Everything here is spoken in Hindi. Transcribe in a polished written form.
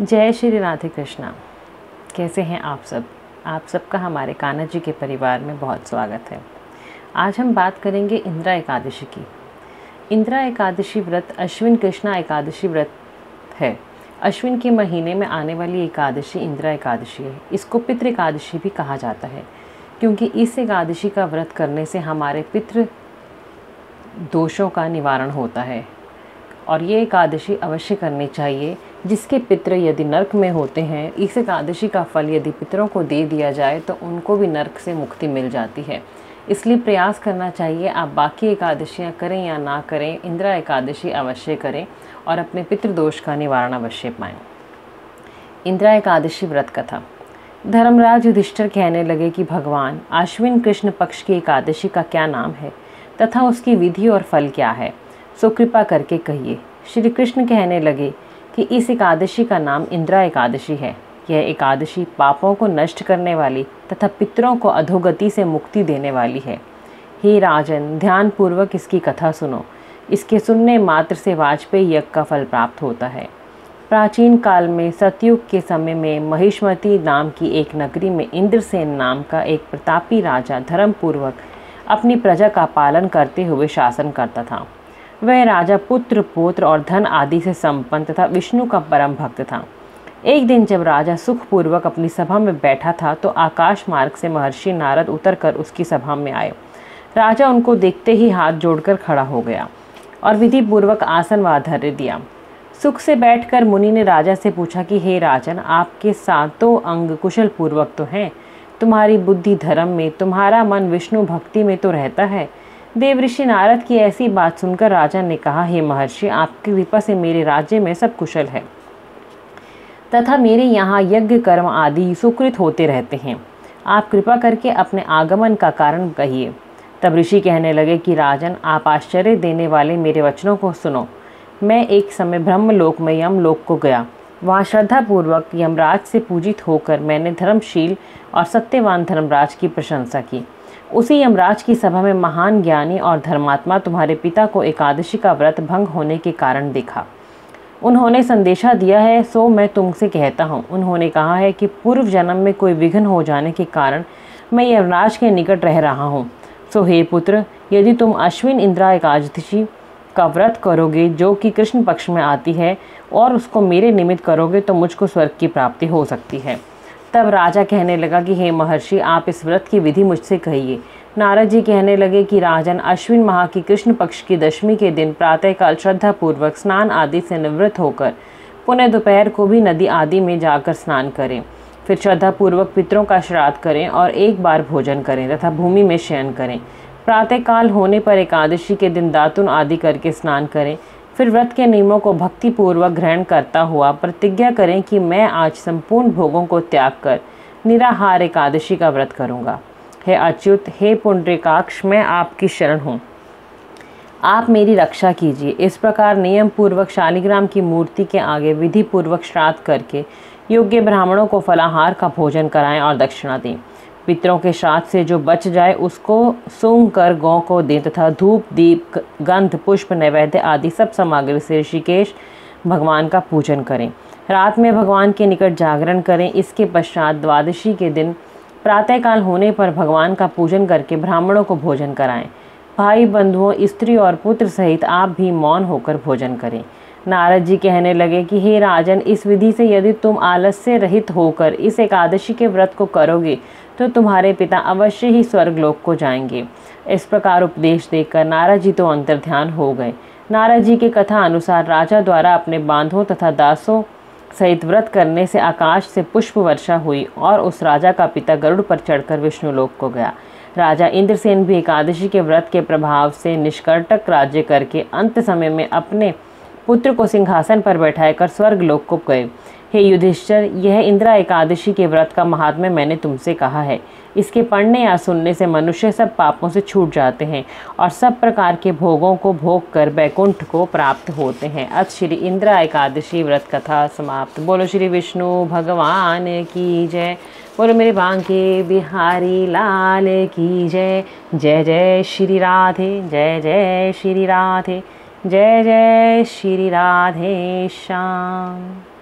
जय श्री राधे कृष्णा। कैसे हैं आप सब? आप सबका हमारे कान्हा जी के परिवार में बहुत स्वागत है। आज हम बात करेंगे इंदिरा एकादशी की। इंदिरा एकादशी व्रत अश्विन कृष्णा एकादशी व्रत है। अश्विन के महीने में आने वाली एकादशी इंदिरा एकादशी है। इसको पितृ एकादशी भी कहा जाता है, क्योंकि इस एकादशी का व्रत करने से हमारे पितृ दोषों का निवारण होता है और ये एकादशी अवश्य करनी चाहिए। जिसके पितृ यदि नरक में होते हैं, इस एकादशी का फल यदि पितरों को दे दिया जाए तो उनको भी नरक से मुक्ति मिल जाती है। इसलिए प्रयास करना चाहिए, आप बाकी एकादशियाँ करें या ना करें, इंदिरा एकादशी अवश्य करें और अपने पितृदोष का निवारण अवश्य पाएँ। इंदिरा एकादशी व्रत कथा। धर्मराज युधिष्ठिर कहने लगे कि भगवान, आश्विन कृष्ण पक्ष की एकादशी का क्या नाम है तथा उसकी विधि और फल क्या है, सो कृपा करके कहिए। श्री कृष्ण कहने लगे कि इस एकादशी का नाम इंदिरा एकादशी है। यह एकादशी पापों को नष्ट करने वाली तथा पितरों को अधोगति से मुक्ति देने वाली है। हे राजन, ध्यानपूर्वक इसकी कथा सुनो। इसके सुनने मात्र से वाजपेयी यज्ञ का फल प्राप्त होता है। प्राचीन काल में सतयुग के समय में महिष्मती नाम की एक नगरी में इंद्रसेन नाम का एक प्रतापी राजा धर्मपूर्वक अपनी प्रजा का पालन करते हुए शासन करता था। वह राजा पुत्र, पौत्र और धन आदि से संपन्न तथा विष्णु का परम भक्त था। एक दिन जब राजा सुखपूर्वक अपनी सभा में बैठा था तो आकाश मार्ग से महर्षि नारद उतरकर उसकी सभा में आए। राजा उनको देखते ही हाथ जोड़कर खड़ा हो गया और विधि पूर्वक आसन व आधर्य दिया। सुख से बैठकर मुनि ने राजा से पूछा कि हे राजन, आपके सातों अंग कुशल पूर्वक तो हैं, तुम्हारी बुद्धि धर्म में, तुम्हारा मन विष्णु भक्ति में तो रहता है। देवऋषि नारद की ऐसी बात सुनकर राजा ने कहा, हे महर्षि, आपकी कृपा से मेरे राज्य में सब कुशल है तथा मेरे यहाँ यज्ञ कर्म आदि सुकृत होते रहते हैं। आप कृपा करके अपने आगमन का कारण कहिए। तब ऋषि कहने लगे कि राजन, आप आश्चर्य देने वाले मेरे वचनों को सुनो। मैं एक समय ब्रह्मलोक में यमलोक को गया। वहाँ श्रद्धापूर्वक यमराज से पूजित होकर मैंने धर्मशील और सत्यवान धर्मराज की प्रशंसा की। उसी यमराज की सभा में महान ज्ञानी और धर्मात्मा तुम्हारे पिता को एकादशी का व्रत भंग होने के कारण देखा। उन्होंने संदेशा दिया है, सो मैं तुमसे कहता हूँ। उन्होंने कहा है कि पूर्व जन्म में कोई विघ्न हो जाने के कारण मैं यमराज के निकट रह रहा हूँ। सो हे पुत्र, यदि तुम अश्विन इंदिरा एकादशी का व्रत करोगे जो कि कृष्ण पक्ष में आती है और उसको मेरे निमित्त करोगे तो मुझको स्वर्ग की प्राप्ति हो सकती है। तब राजा कहने लगा कि हे महर्षि, आप इस व्रत की विधि मुझसे कहिए। नारद जी कहने लगे कि राजन, अश्विन माह की कृष्ण पक्ष की दशमी के दिन प्रातःकाल श्रद्धापूर्वक स्नान आदि से निवृत्त होकर पुनः दोपहर को भी नदी आदि में जाकर स्नान करें। फिर श्रद्धापूर्वक पितरों का श्राद्ध करें और एक बार भोजन करें तथा भूमि में शयन करें। प्रातःकाल होने पर एकादशी के दिन दातुन आदि करके स्नान करें। फिर व्रत के नियमों को भक्तिपूर्वक ग्रहण करता हुआ प्रतिज्ञा करें कि मैं आज संपूर्ण भोगों को त्याग कर निराहार एकादशी का व्रत करूंगा। हे अच्युत, हे पुंडरीकाक्ष, मैं आपकी शरण हूँ, आप मेरी रक्षा कीजिए। इस प्रकार नियम पूर्वक शालिग्राम की मूर्ति के आगे विधि पूर्वक श्राद्ध करके योग्य ब्राह्मणों को फलाहार का भोजन कराएं और दक्षिणा दें। पितरों के श्राद्ध से जो बच जाए उसको सूंघ कर गौ को दें तथा धूप, दीप, गंध, पुष्प, नैवेद्य आदि सब सामग्री से ऋषिकेश भगवान का पूजन करें। रात में भगवान के निकट जागरण करें। इसके पश्चात द्वादशी के दिन प्रातःकाल होने पर भगवान का पूजन करके ब्राह्मणों को भोजन कराएं। भाई बंधुओं, स्त्री और पुत्र सहित आप भी मौन होकर भोजन करें। नारद जी कहने लगे कि हे राजन, इस विधि से यदि तुम आलस्य रहित होकर इस एकादशी के व्रत को करोगे तो तुम्हारे पिता अवश्य ही स्वर्गलोक को जाएंगे। इस प्रकार उपदेश देकर नारद जी तो अंतर्ध्यान हो गए। नारद जी की कथा अनुसार राजा द्वारा अपने बांधों तथा दासों सहित व्रत करने से आकाश से पुष्प वर्षा हुई और उस राजा का पिता गरुड़ पर चढ़कर विष्णुलोक को गया। राजा इंद्रसेन भी एकादशी के व्रत के प्रभाव से निष्कंटक राज्य करके अंत समय में अपने पुत्र को सिंहासन पर बैठाकर स्वर्गलोक को गए। हे युधिष्ठिर, यह इंदिरा एकादशी के व्रत का महात्म्य मैंने तुमसे कहा है। इसके पढ़ने या सुनने से मनुष्य सब पापों से छूट जाते हैं और सब प्रकार के भोगों को भोग कर बैकुंठ को प्राप्त होते हैं। अब श्री इंदिरा एकादशी व्रत कथा समाप्त। बोलो श्री विष्णु भगवान की जय। बोलो मेरे बांके बिहारी लाल की जय। जय जय श्री राधे, जय जय श्री राधे, जय जय श्री राधे श्याम।